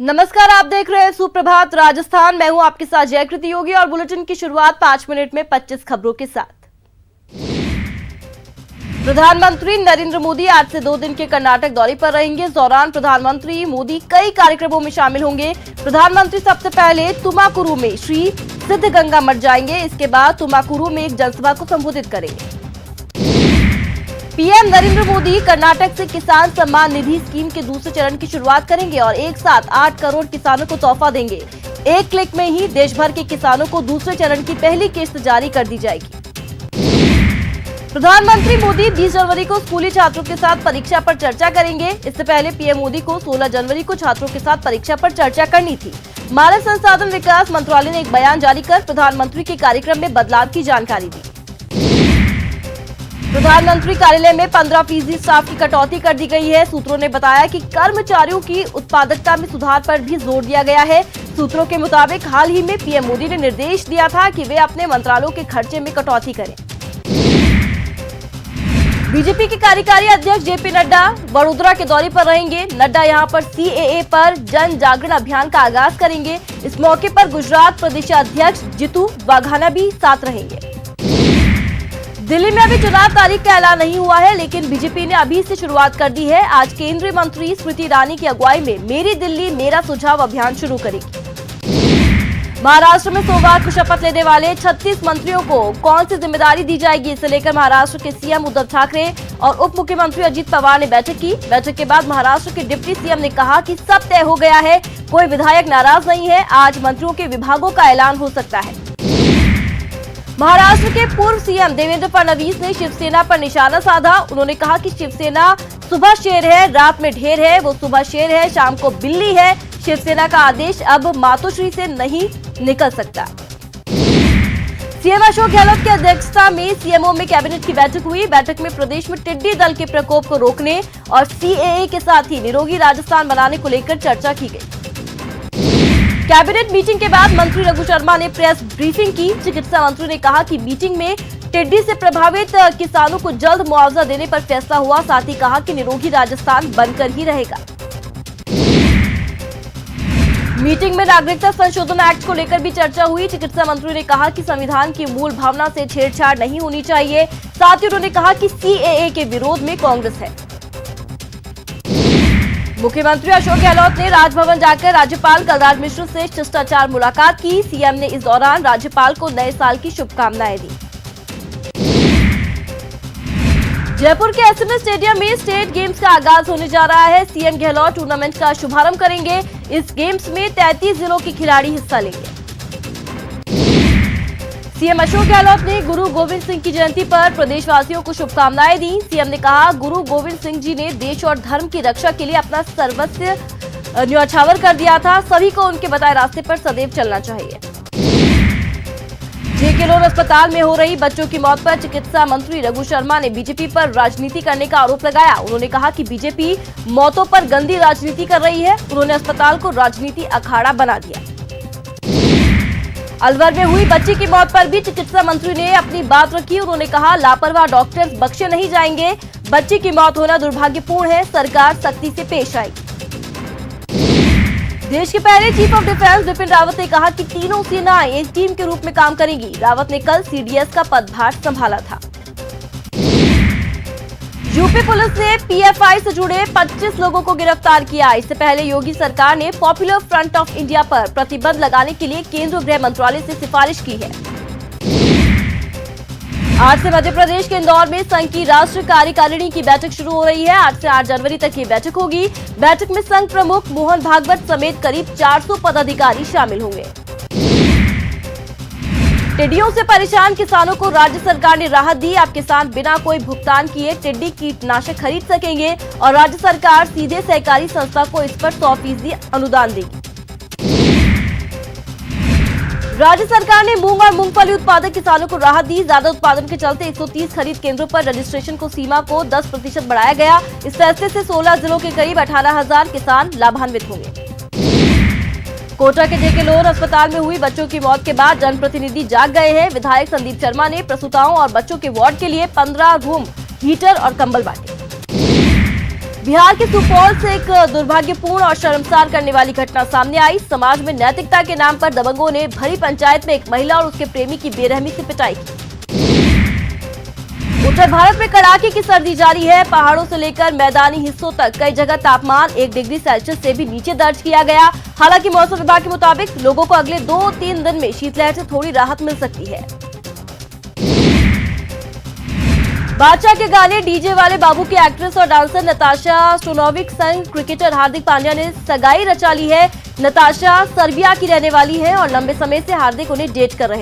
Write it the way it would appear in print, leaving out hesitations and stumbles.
नमस्कार, आप देख रहे हैं सुप्रभात राजस्थान। मैं हूं आपके साथ जयकृति योगी और बुलेटिन की शुरुआत 5 मिनट में 25 खबरों के साथ। प्रधानमंत्री नरेंद्र मोदी आज से 2 दिन के कर्नाटक दौरे पर रहेंगे। इस दौरान प्रधानमंत्री मोदी कई कार्यक्रमों में शामिल होंगे। प्रधानमंत्री सबसे पहले तुमाकुरु में श्री सिद्धगंगा मठ जाएंगे। इसके बाद तुमाकुरु में एक जनसभा को संबोधित करेंगे। पीएम नरेंद्र मोदी कर्नाटक से किसान सम्मान निधि स्कीम के दूसरे चरण की शुरुआत करेंगे और एक साथ 8 करोड़ किसानों को तोहफा देंगे। एक क्लिक में ही देश भर के किसानों को दूसरे चरण की पहली किस्त जारी कर दी जाएगी। प्रधानमंत्री मोदी 20 जनवरी को स्कूली छात्रों के साथ परीक्षा पर चर्चा करेंगे। इससे पहले पीएम मोदी को 16 जनवरी को छात्रों के साथ परीक्षा पर चर्चा करनी थी। मानव संसाधन विकास मंत्रालय ने एक बयान जारी कर प्रधानमंत्री के कार्यक्रम में बदलाव की जानकारी दी। प्रधानमंत्री कार्यालय में 15% स्टाफ की कटौती कर दी गई है। सूत्रों ने बताया कि कर्मचारियों की उत्पादकता में सुधार पर भी जोर दिया गया है। सूत्रों के मुताबिक हाल ही में पीएम मोदी ने निर्देश दिया था कि वे अपने मंत्रालयों के खर्चे में कटौती करें। बीजेपी के कार्यकारी अध्यक्ष जेपी नड्डा वडोदरा के दौरे पर रहेंगे। नड्डा यहां पर सीएए पर जन जागरण अभियान का आगाज करेंगे। इस मौके पर गुजरात प्रदेशाध्यक्ष जितू वाघाना भी साथ रहेंगे। दिल्ली में अभी चुनाव तारीख का ऐलान नहीं हुआ है, लेकिन बीजेपी ने अभी से शुरुआत कर दी है। आज केंद्रीय मंत्री स्मृति ईरानी की अगुवाई में मेरी दिल्ली मेरा सुझाव अभियान शुरू करेगी। महाराष्ट्र में सोमवार को शपथ लेने वाले 36 मंत्रियों को कौन सी जिम्मेदारी दी जाएगी, इसे लेकर महाराष्ट्र के सीएम उद्धव ठाकरे और उप मुख्यमंत्री अजित पवार ने बैठक की। बैठक के बाद महाराष्ट्र के डिप्टी सीएम ने कहा कि सब तय हो गया है, कोई विधायक नाराज नहीं है। आज मंत्रियों के विभागों का ऐलान हो सकता है। महाराष्ट्र के पूर्व सीएम देवेंद्र फडणवीस ने शिवसेना पर निशाना साधा। उन्होंने कहा कि शिवसेना सुबह शेर है, रात में ढेर है। वो सुबह शेर है, शाम को बिल्ली है। शिवसेना का आदेश अब मातोश्री से नहीं निकल सकता। सीएम अशोक गहलोत की अध्यक्षता में सीएमओ में कैबिनेट की बैठक हुई। बैठक में प्रदेश में टिड्डी दल के प्रकोप को रोकने और सीएए के साथ ही निरोगी राजस्थान बनाने को लेकर चर्चा की गई। कैबिनेट मीटिंग के बाद मंत्री रघु शर्मा ने प्रेस ब्रीफिंग की। चिकित्सा मंत्री ने कहा कि मीटिंग में टिड्डी से प्रभावित किसानों को जल्द मुआवजा देने पर फैसला हुआ। साथ ही कहा कि निरोगी राजस्थान बनकर ही रहेगा। मीटिंग में नागरिकता संशोधन एक्ट को लेकर भी चर्चा हुई। चिकित्सा मंत्री ने कहा कि संविधान की मूल भावना से छेड़छाड़ नहीं होनी चाहिए। साथ ही उन्होंने कहा कि सीएए के विरोध में कांग्रेस है। मुख्यमंत्री अशोक गहलोत ने राजभवन जाकर राज्यपाल कलराज मिश्र से शिष्टाचार मुलाकात की। सीएम ने इस दौरान राज्यपाल को नए साल की शुभकामनाएं दी। जयपुर के एसएमएस स्टेडियम में स्टेट गेम्स का आगाज होने जा रहा है। सीएम गहलोत टूर्नामेंट का शुभारंभ करेंगे। इस गेम्स में 33 जिलों के खिलाड़ी हिस्सा लेंगे। सीएम अशोक गहलोत ने गुरु गोविंद सिंह की जयंती पर प्रदेशवासियों को शुभकामनाएं दी। सीएम ने कहा, गुरु गोविंद सिंह जी ने देश और धर्म की रक्षा के लिए अपना सर्वस्व न्यौछावर कर दिया था। सभी को उनके बताए रास्ते पर सदैव चलना चाहिए। जेके लोन अस्पताल में हो रही बच्चों की मौत पर चिकित्सा मंत्री रघु शर्मा ने बीजेपी पर राजनीति करने का आरोप लगाया। उन्होंने कहा कि बीजेपी मौतों पर गंदी राजनीति कर रही है। उन्होंने अस्पताल को राजनीति अखाड़ा बना दिया। अलवर में हुई बच्ची की मौत पर भी चिकित्सा मंत्री ने अपनी बात रखी। उन्होंने कहा, लापरवाह डॉक्टर्स बख्शे नहीं जाएंगे। बच्ची की मौत होना दुर्भाग्यपूर्ण है। सरकार सख्ती से पेश आएगी। देश के पहले chief of defence Bipin Rawat ने कहा कि तीनों सेनाएं एक टीम के रूप में काम करेंगी। रावत ने कल सीडीएस का पदभार संभाला था। यूपी पुलिस ने पीएफआई से जुड़े 25 लोगों को गिरफ्तार किया। इससे पहले योगी सरकार ने पॉपुलर फ्रंट ऑफ इंडिया पर प्रतिबंध लगाने के लिए केंद्रीय गृह मंत्रालय से सिफारिश की है। आज से मध्य प्रदेश के इंदौर में संघ की राष्ट्रीय कार्यकारिणी की बैठक शुरू हो रही है। 8 से 8 जनवरी तक ये बैठक होगी। बैठक में संघ प्रमुख मोहन भागवत समेत करीब 400 पदाधिकारी शामिल होंगे। टिड्डियों से परेशान किसानों को राज्य सरकार ने राहत दी। अब किसान बिना कोई भुगतान किए टिड्डी कीटनाशक खरीद सकेंगे और राज्य सरकार सीधे सहकारी संस्था को इस पर 100% अनुदान देगी। राज्य सरकार ने मूंग और मूंगफली उत्पादक किसानों को राहत दी। ज्यादा उत्पादन के चलते 130 खरीद केंद्रों पर रजिस्ट्रेशन को सीमा को 10% बढ़ाया गया। इस फैसले से 16 जिलों के करीब 18,000 किसान लाभान्वित होंगे। कोटा के जेके लोन अस्पताल में हुई बच्चों की मौत के बाद जनप्रतिनिधि जाग गए हैं। विधायक संदीप शर्मा ने प्रसूताओं और बच्चों के वार्ड के लिए 15 रूम, हीटर और कंबल बांटे। बिहार के सुपौल से एक दुर्भाग्यपूर्ण और शर्मसार करने वाली घटना सामने आई। समाज में नैतिकता के नाम पर दबंगों ने भरी पंचायत में एक महिला और उसके प्रेमी की बेरहमी से पिटाई की। उत्तर भारत में कड़ाके की सर्दी जारी है। पहाड़ों से लेकर मैदानी हिस्सों तक कई जगह तापमान 1 डिग्री सेल्सियस से भी नीचे दर्ज किया गया। हालांकि मौसम विभाग के मुताबिक लोगों को अगले 2-3 दिन में शीतलहर से थोड़ी राहत मिल सकती है। बादशाह के गाने डीजे वाले बाबू की एक्ट्रेस और डांसर नताशा स्टोनोविक संग क्रिकेटर हार्दिक पांड्या ने सगाई रचा ली है। नताशा सर्बिया की रहने वाली है और लंबे समय से हार्दिक उन्हें डेट कर रहे